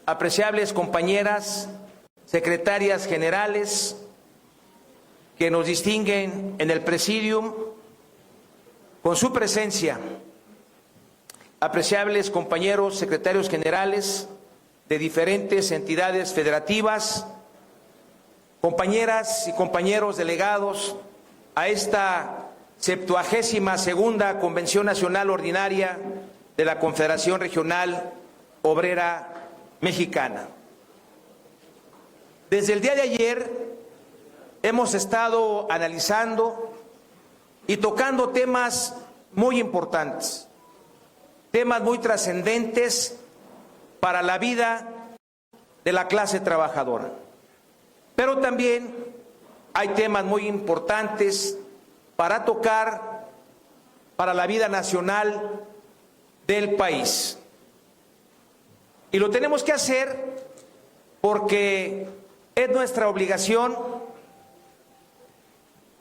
apreciables compañeras, secretarias generales que nos distinguen en el Presidium con su presencia, apreciables compañeros secretarios generales de diferentes entidades federativas, compañeras y compañeros delegados a esta 72ª Convención Nacional Ordinaria de la Confederación Regional Obrera Mexicana. Desde el día de ayer hemos estado analizando y tocando temas muy importantes, temas muy trascendentes para la vida de la clase trabajadora. Pero también hay temas muy importantes para tocar para la vida nacional del país. Y lo tenemos que hacer porque es nuestra obligación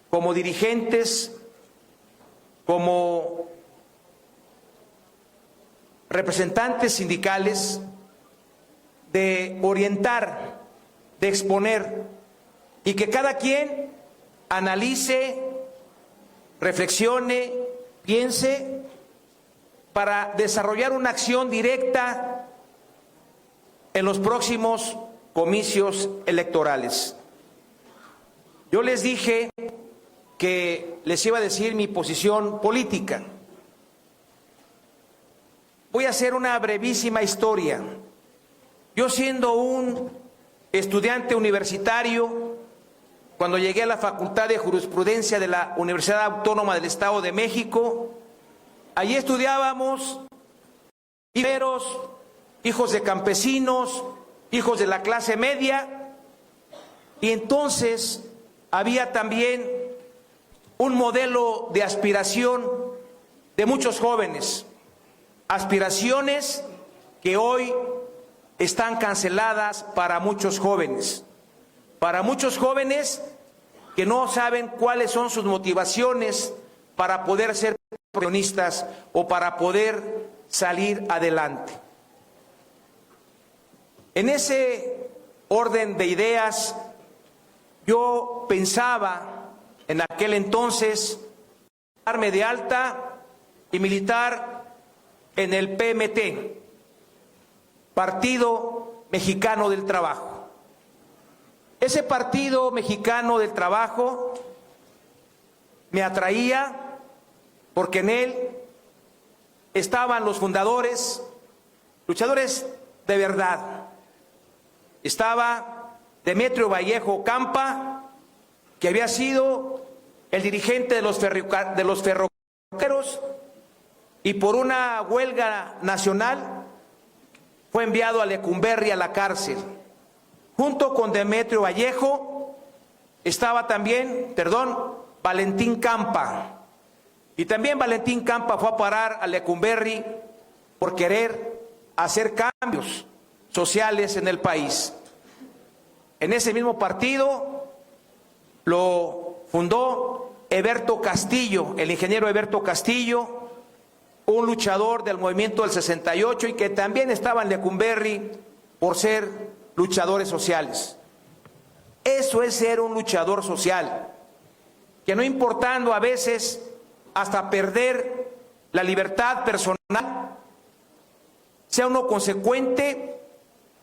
como dirigentes, como representantes sindicales, de orientar, de exponer y que cada quien analice, reflexione, piense para desarrollar una acción directa en los próximos comicios electorales. Yo les dije que les iba a decir mi posición política. Voy a hacer una brevísima historia. Yo, siendo un estudiante universitario, cuando llegué a la Facultad de Jurisprudencia de la Universidad Autónoma del Estado de México, allí estudiábamos hijos de campesinos, hijos de la clase media, y entonces había también un modelo de aspiración de muchos jóvenes, aspiraciones que hoy están canceladas para muchos jóvenes que no saben cuáles son sus motivaciones para poder ser profesionistas o para poder salir adelante. En ese orden de ideas, yo pensaba en aquel entonces darme de alta y militar en el PMT, Partido Mexicano del Trabajo. Ese Partido Mexicano del Trabajo me atraía porque en él estaban los fundadores, luchadores de verdad. Estaba Demetrio Vallejo Campa, que había sido el dirigente de los ferrocarrileros y por una huelga nacional fue enviado a Lecumberri a la cárcel. Junto con Demetrio Vallejo estaba también, Valentín Campa. Y también Valentín Campa fue a parar a Lecumberri por querer hacer cambios sociales en el país. En ese mismo partido lo fundó Heberto Castillo, el ingeniero Heberto Castillo, un luchador del movimiento del 68 y que también estaba en Lecumberri por ser luchadores sociales. Eso es ser un luchador social, que no importando a veces hasta perder la libertad personal, sea uno consecuente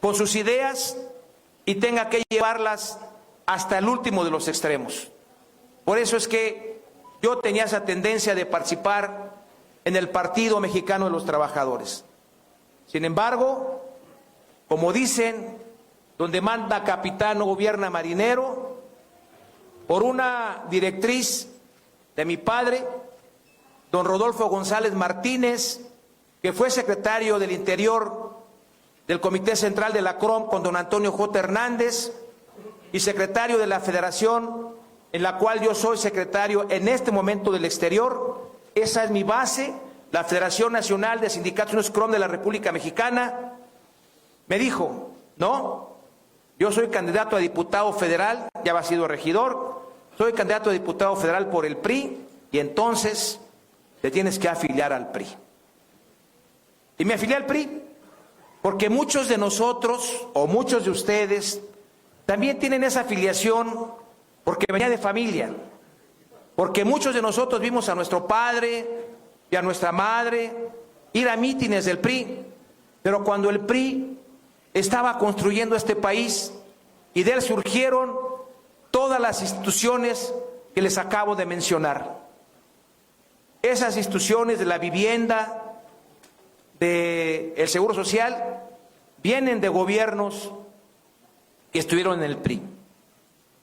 con sus ideas y tenga que llevarlas hasta el último de los extremos. Por eso es que yo tenía esa tendencia de participar en el Partido Mexicano de los Trabajadores. Sin embargo, como dicen, donde manda capitán no gobierna marinero, por una directriz de mi padre, don Rodolfo González Martínez, que fue secretario del Interior del Comité Central de la CROM con don Antonio J. Hernández y secretario de la Federación, en la cual yo soy secretario en este momento del Exterior. Esa es mi base, la Federación Nacional de Sindicatos Unidos CROM de la República Mexicana. Me dijo, no, yo soy candidato a diputado federal, ya había sido regidor, soy candidato a diputado federal por el PRI y entonces te tienes que afiliar al PRI. Y me afilié al PRI porque muchos de nosotros o muchos de ustedes también tienen esa afiliación porque venía de familia, porque muchos de nosotros vimos a nuestro padre y a nuestra madre ir a mítines del PRI, pero cuando el PRI estaba construyendo este país y de él surgieron todas las instituciones que les acabo de mencionar. Esas instituciones de la vivienda, del Seguro Social, vienen de gobiernos que estuvieron en el PRI.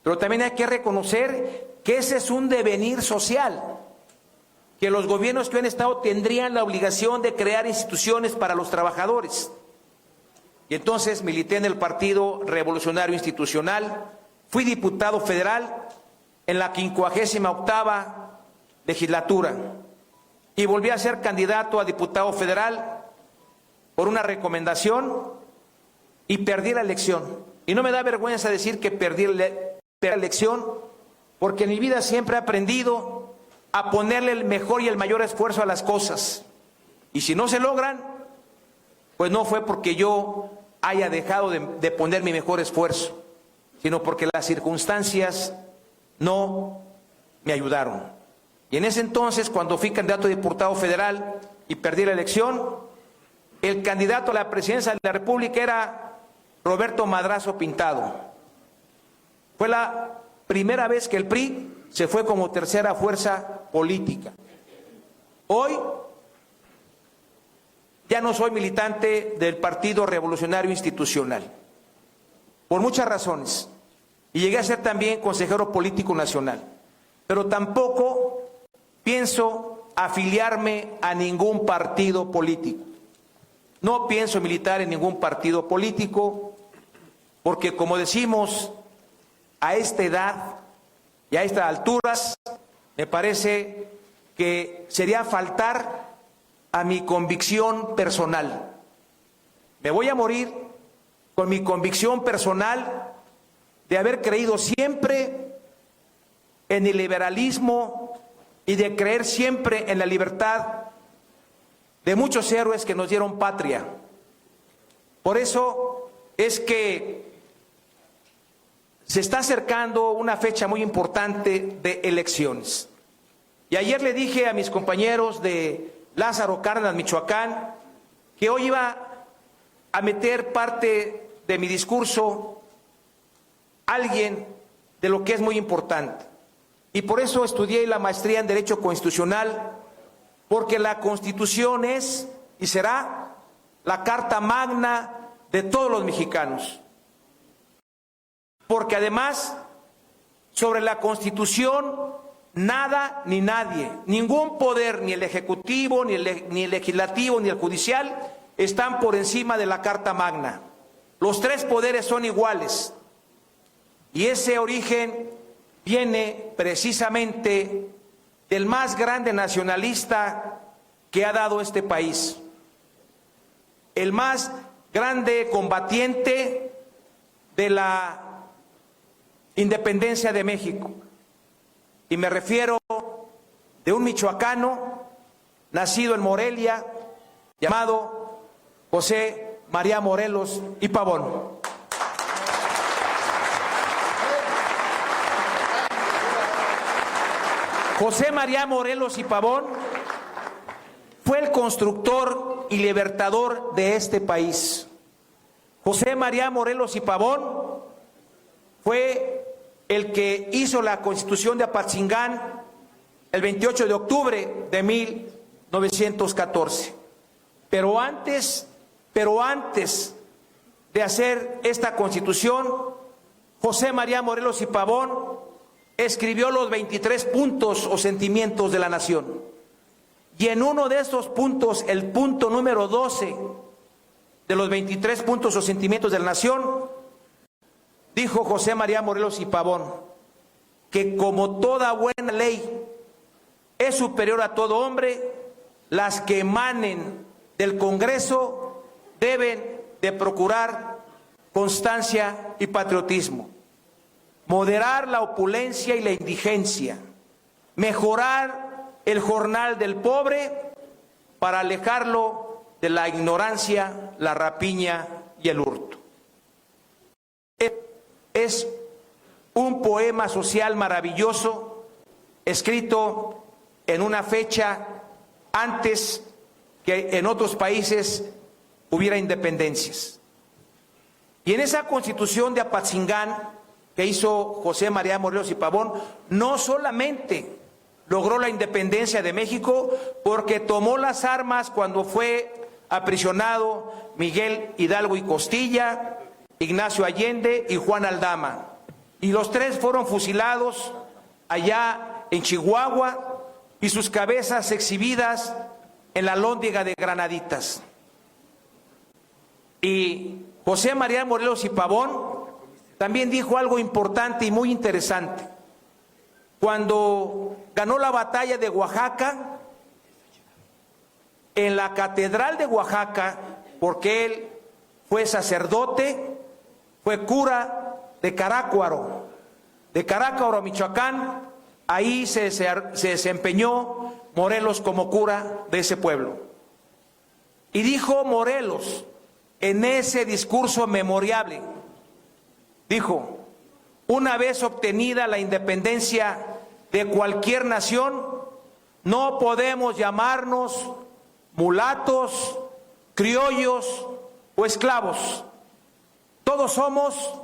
Pero también hay que reconocer que ese es un devenir social, que los gobiernos que han estado tendrían la obligación de crear instituciones para los trabajadores. Y entonces milité en el Partido Revolucionario Institucional, fui diputado federal en la 58ª legislatura y volví a ser candidato a diputado federal por una recomendación y perdí la elección. Y no me da vergüenza decir que perdí la elección, porque en mi vida siempre he aprendido a ponerle el mejor y el mayor esfuerzo a las cosas. Y si no se logran, pues no fue porque yo haya dejado de poner mi mejor esfuerzo, sino porque las circunstancias no me ayudaron. Y en ese entonces, cuando fui candidato a diputado federal y perdí la elección, el candidato a la presidencia de la República era Roberto Madrazo Pintado. Fue la primera vez que el PRI se fue como tercera fuerza política. Hoy ya no soy militante del Partido Revolucionario Institucional, por muchas razones, y llegué a ser también consejero político nacional, pero tampoco pienso afiliarme a ningún partido político. No pienso militar en ningún partido político, porque como decimos, a esta edad y a estas alturas, me parece que sería faltar a mi convicción personal. Me voy a morir con mi convicción personal de haber creído siempre en el liberalismo y de creer siempre en la libertad de muchos héroes que nos dieron patria. Por eso es que se está acercando una fecha muy importante de elecciones. Y ayer le dije a mis compañeros de Lázaro Cárdenas, Michoacán, que hoy iba a meter parte de mi discurso alguien de lo que es muy importante. Y por eso estudié la maestría en Derecho Constitucional, porque la Constitución es y será la carta magna de todos los mexicanos. Porque además, sobre la Constitución, nada ni nadie, ningún poder, ni el Ejecutivo, ni el Legislativo, ni el Judicial, están por encima de la Carta Magna. Los tres poderes son iguales. Y ese origen viene precisamente del más grande nacionalista que ha dado este país. El más grande combatiente de la independencia de México. Y me refiero de un michoacano nacido en Morelia, llamado José María Morelos y Pavón. José María Morelos y Pavón fue el constructor y libertador de este país. José María Morelos y Pavón fue el que hizo la Constitución de Apatzingán el 28 de octubre de 1914. Pero antes de hacer esta Constitución, José María Morelos y Pavón escribió los 23 puntos o sentimientos de la nación. Y en uno de esos puntos, el punto número 12 de los 23 puntos o sentimientos de la nación, dijo José María Morelos y Pavón que como toda buena ley es superior a todo hombre, las que emanen del Congreso deben de procurar constancia y patriotismo, moderar la opulencia y la indigencia, mejorar el jornal del pobre para alejarlo de la ignorancia, la rapiña y el hurto. Es un poema social maravilloso, escrito en una fecha antes que en otros países hubiera independencias. Y en esa Constitución de Apatzingán que hizo José María Morelos y Pavón, no solamente logró la independencia de México, porque tomó las armas cuando fue aprisionado Miguel Hidalgo y Costilla, Ignacio Allende y Juan Aldama. Y los tres fueron fusilados allá en Chihuahua y sus cabezas exhibidas en la Lóndiga de Granaditas. Y José María Morelos y Pavón también dijo algo importante y muy interesante. Cuando ganó la batalla de Oaxaca, en la Catedral de Oaxaca, porque él fue sacerdote, fue cura de Carácuaro, Michoacán, ahí se desempeñó Morelos como cura de ese pueblo. Y dijo Morelos, en ese discurso memorable, dijo: una vez obtenida la independencia de cualquier nación, no podemos llamarnos mulatos, criollos o esclavos. Todos somos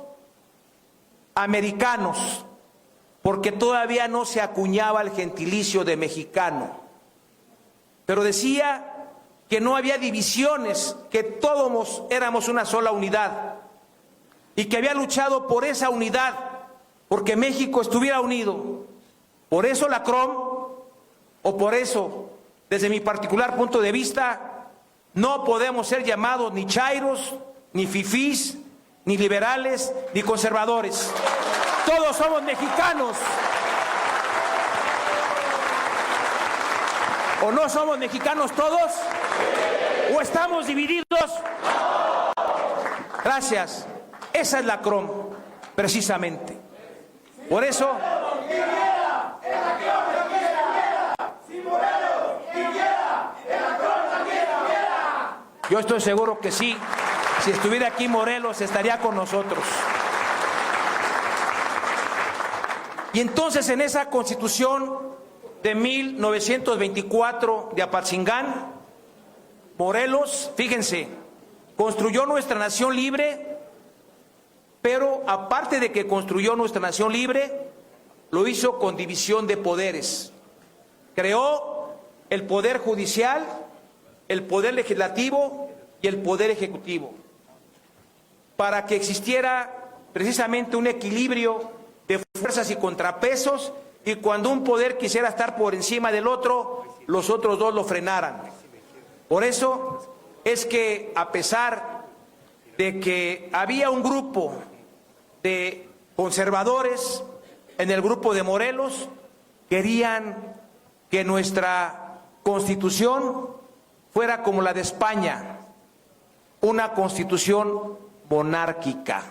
americanos, porque todavía no se acuñaba el gentilicio de mexicano. Pero decía que no había divisiones, que todos éramos una sola unidad, y que había luchado por esa unidad, porque México estuviera unido. Por eso la CROM, o por eso, desde mi particular punto de vista, no podemos ser llamados ni chairos, ni fifís, ni liberales, ni conservadores. Todos somos mexicanos. ¿O no somos mexicanos todos? ¿O estamos divididos? Gracias. Esa es la CROM, precisamente. Por eso... Yo estoy seguro que sí. Si estuviera aquí Morelos, estaría con nosotros. Y entonces en esa Constitución de 1924 de Apatzingán, Morelos, fíjense, construyó nuestra nación libre, pero aparte de que construyó nuestra nación libre, lo hizo con división de poderes. Creó el poder judicial, el poder legislativo y el poder ejecutivo, para que existiera precisamente un equilibrio de fuerzas y contrapesos, y cuando un poder quisiera estar por encima del otro, los otros dos lo frenaran. Por eso es que, a pesar de que había un grupo de conservadores en el grupo de Morelos, querían que nuestra Constitución fuera como la de España, una Constitución monárquica.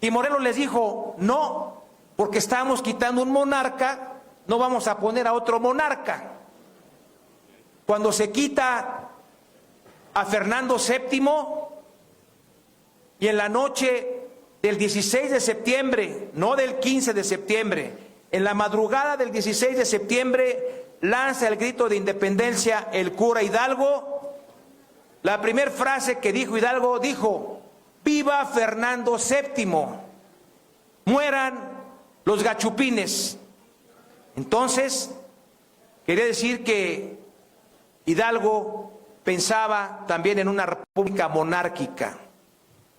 Y Morelos les dijo: no, porque estamos quitando un monarca, no vamos a poner a otro monarca. Cuando se quita a Fernando VII, y en la noche del 16 de septiembre, no del 15 de septiembre, en la madrugada del 16 de septiembre, lanza el grito de independencia el cura Hidalgo. La primera frase que dijo Hidalgo, dijo: ¡viva Fernando VII! ¡Mueran los gachupines! Entonces, quería decir que Hidalgo pensaba también en una república monárquica.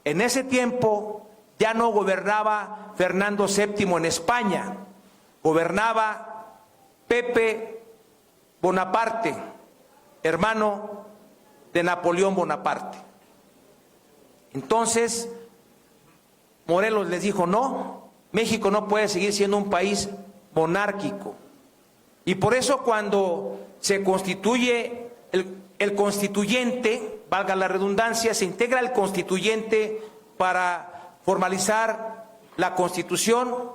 En ese tiempo ya no gobernaba Fernando VII en España, gobernaba Pepe Bonaparte, hermano de Napoleón Bonaparte. Entonces, Morelos les dijo: no, México no puede seguir siendo un país monárquico. Y por eso, cuando se constituye el constituyente, valga la redundancia, se integra el constituyente para formalizar la Constitución,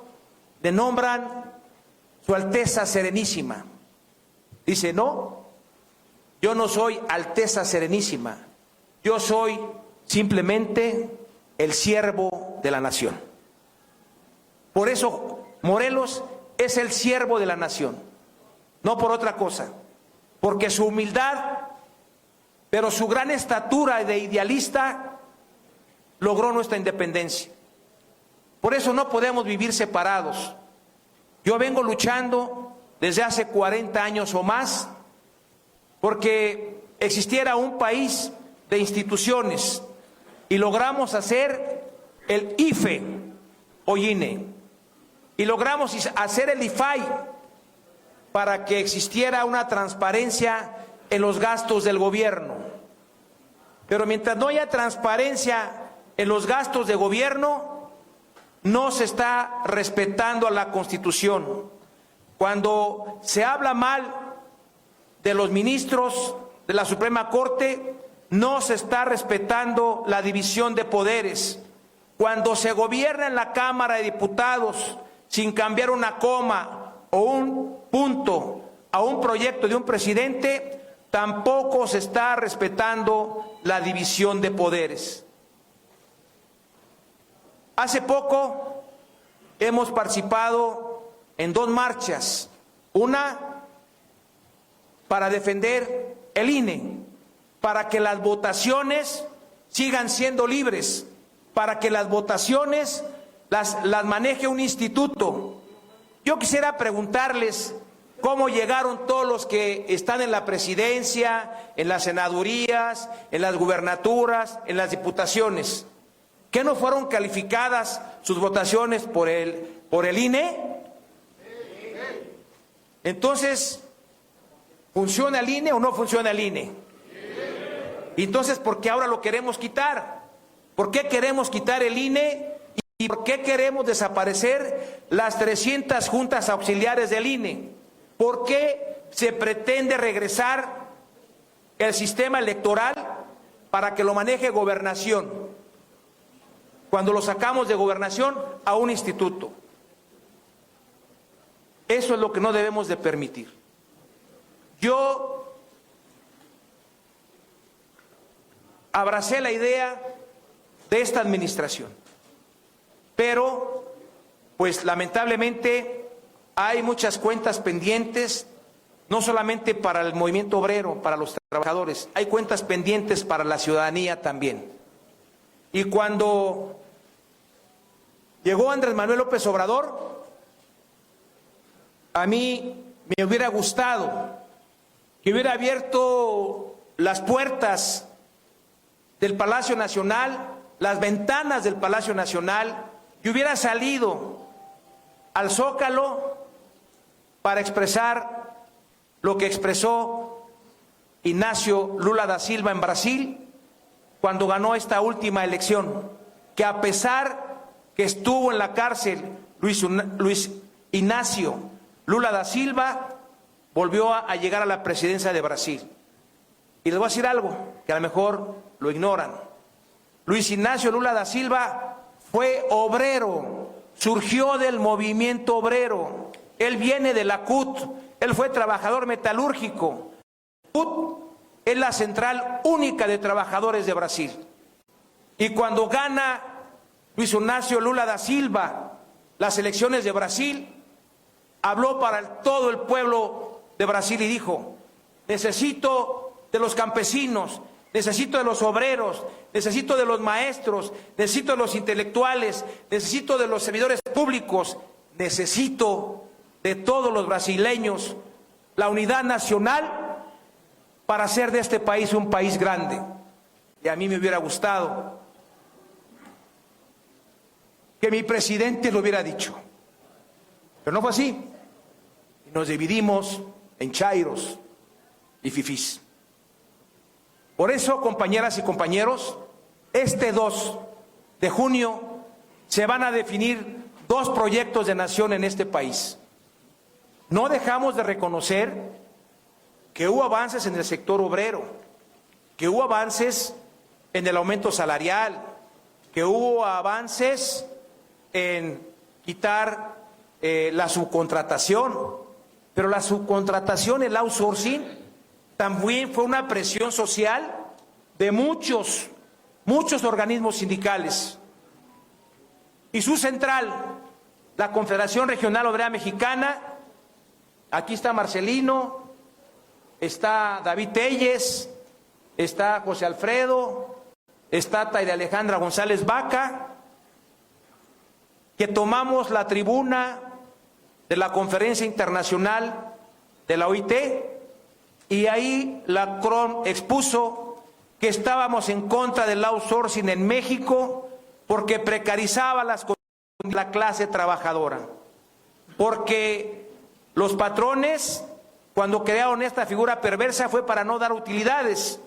le nombran Su Alteza Serenísima. Dice: no, Yo no soy Alteza Serenísima, yo soy simplemente el siervo de la nación. Por eso Morelos es el siervo de la nación, no por otra cosa, porque su humildad, pero su gran estatura de idealista logró nuestra independencia. Por eso no podemos vivir separados. Yo vengo luchando desde hace 40 años o más porque existiera un país de instituciones y logramos hacer el IFE o INE y logramos hacer el IFAI para que existiera una transparencia en los gastos del gobierno. Pero mientras no haya transparencia en los gastos de gobierno, no se está respetando a la Constitución. Cuando se habla mal de los ministros de la Suprema Corte, no se está respetando la división de poderes. Cuando se gobierna en la Cámara de Diputados sin cambiar una coma o un punto a un proyecto de un presidente, tampoco se está respetando la división de poderes. Hace poco hemos participado en 2 marchas, una para defender el INE, para que las votaciones sigan siendo libres, para que las votaciones las maneje un instituto. Yo quisiera preguntarles cómo llegaron todos los que están en la presidencia, en las senadurías, en las gubernaturas, en las diputaciones. ¿Qué no fueron calificadas sus votaciones por el INE? Entonces, ¿funciona el INE o no funciona el INE? Entonces, ¿por qué ahora lo queremos quitar? ¿Por qué queremos quitar el INE? ¿Y por qué queremos desaparecer las 300 juntas auxiliares del INE? ¿Por qué se pretende regresar el sistema electoral para que lo maneje Gobernación, cuando lo sacamos de Gobernación a un instituto? Eso es lo que no debemos de permitir. Yo abracé la idea de esta administración, pero pues lamentablemente hay muchas cuentas pendientes, no solamente para el movimiento obrero, para los trabajadores, hay cuentas pendientes para la ciudadanía también. Y cuando llegó Andrés Manuel López Obrador, a mí me hubiera gustado que hubiera abierto las puertas del Palacio Nacional, las ventanas del Palacio Nacional, y hubiera salido al Zócalo para expresar lo que expresó Inácio Lula da Silva en Brasil cuando ganó esta última elección, que a pesar que estuvo en la cárcel Luis Inácio Lula da Silva, volvió a llegar a la presidencia de Brasil. Y les voy a decir algo que a lo mejor lo ignoran. Luis Inácio Lula da Silva fue obrero, surgió del movimiento obrero. Él viene de la CUT, él fue trabajador metalúrgico. CUT es la central única de trabajadores de Brasil. Y cuando gana Luis Inácio Lula da Silva las elecciones de Brasil, habló para todo el pueblo de Brasil y dijo: necesito de los campesinos, necesito de los obreros, necesito de los maestros, necesito de los intelectuales, necesito de los servidores públicos, necesito de todos los brasileños, la unidad nacional para hacer de este país un país grande. Y a mí me hubiera gustado que mi presidente lo hubiera dicho, pero no fue así. Y nos dividimos en chairos y fifís. Por eso, compañeras y compañeros, este 2 de junio se van a definir 2 proyectos de nación en este país. No dejamos de reconocer que hubo avances en el sector obrero, que hubo avances en el aumento salarial, que hubo avances en quitar la subcontratación, pero la subcontratación, el outsourcing, también fue una presión social de muchos organismos sindicales. Y su central, la Confederación Regional Obrera Mexicana, aquí está Marcelino, está David Telles, está José Alfredo, está Taira Alejandra González Vaca, que tomamos la tribuna de la Conferencia Internacional de la OIT, y ahí la CROM expuso que estábamos en contra del outsourcing en México porque precarizaba las condiciones de la clase trabajadora, porque los patrones, cuando crearon esta figura perversa, fue para no dar utilidades,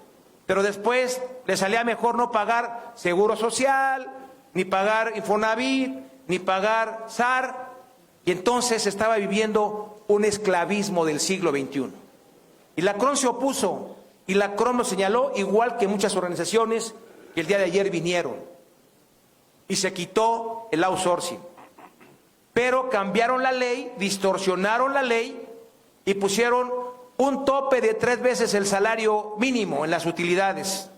pero después les salía mejor no pagar seguro social, ni pagar Infonavit, ni pagar SAR, y entonces estaba viviendo un esclavismo del siglo XXI. Y la CROM se opuso, y la CROM lo señaló, igual que muchas organizaciones que el día de ayer vinieron, y se quitó el outsourcing. Pero cambiaron la ley, distorsionaron la ley y pusieron un tope de 3 veces el salario mínimo en las utilidades.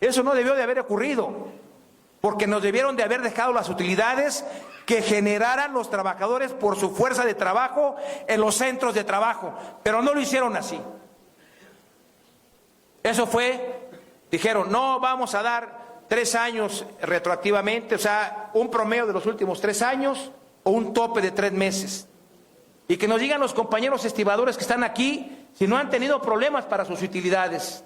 Eso no debió de haber ocurrido, porque nos debieron de haber dejado las utilidades que generaran los trabajadores por su fuerza de trabajo en los centros de trabajo, pero no lo hicieron así. Eso fue, dijeron, no, vamos a dar 3 años retroactivamente, o sea, un promedio de los últimos 3 años o un tope de 3 meses. Y que nos digan los compañeros estibadores que están aquí si no han tenido problemas para sus utilidades,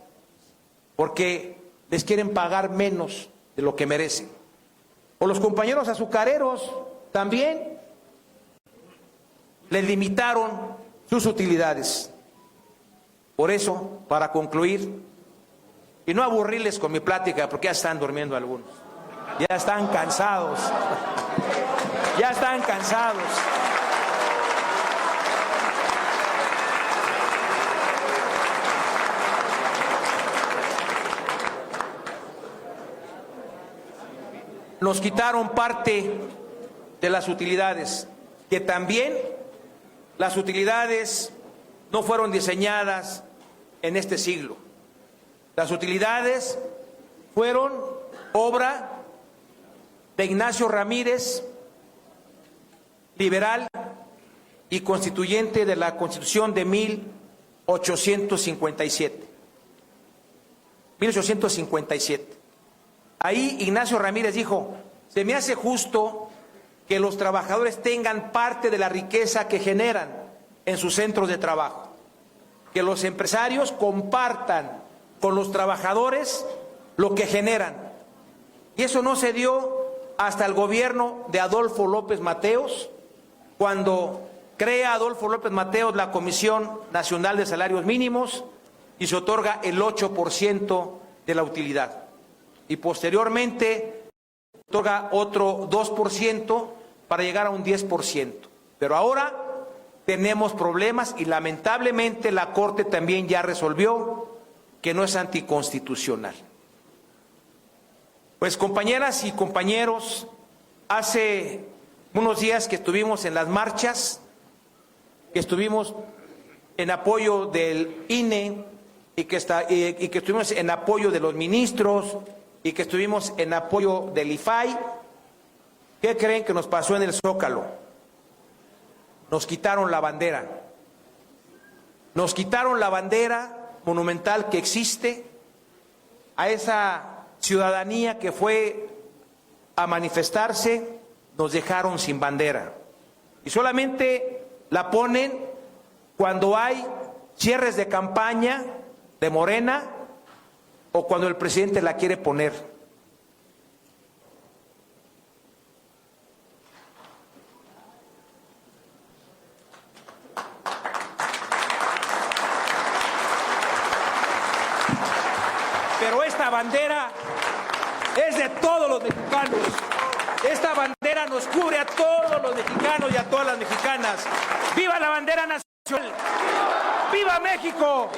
porque les quieren pagar menos de lo que merecen. O los compañeros azucareros también les limitaron sus utilidades. Por eso, para concluir, y no aburrirles con mi plática, porque ya están durmiendo algunos, ya están cansados, ya están cansados. Nos quitaron parte de las utilidades, que también las utilidades no fueron diseñadas en este siglo. Las utilidades fueron obra de Ignacio Ramírez, liberal y constituyente de la Constitución de 1857. 1857. Ahí Ignacio Ramírez dijo, se me hace justo que los trabajadores tengan parte de la riqueza que generan en sus centros de trabajo, que los empresarios compartan con los trabajadores lo que generan. Y eso no se dio hasta el gobierno de Adolfo López Mateos, cuando crea Adolfo López Mateos la Comisión Nacional de Salarios Mínimos y se otorga el 8% de la utilidad. Y posteriormente otorga otro 2% para llegar a un 10%. Pero ahora tenemos problemas y lamentablemente la Corte también ya resolvió que no es anticonstitucional. Pues compañeras y compañeros, hace unos días que estuvimos en las marchas, que estuvimos en apoyo del INE y que estuvimos en apoyo de los ministros y que estuvimos en apoyo del IFAI, ¿qué creen que nos pasó en el Zócalo? Nos quitaron la bandera. Nos quitaron la bandera monumental que existe, a esa ciudadanía que fue a manifestarse, nos dejaron sin bandera. Y solamente la ponen cuando hay cierres de campaña de Morena o cuando el presidente la quiere poner. Pero esta bandera es de todos los mexicanos. Esta bandera nos cubre a todos los mexicanos y a todas las mexicanas. ¡Viva la bandera nacional! ¡Viva México!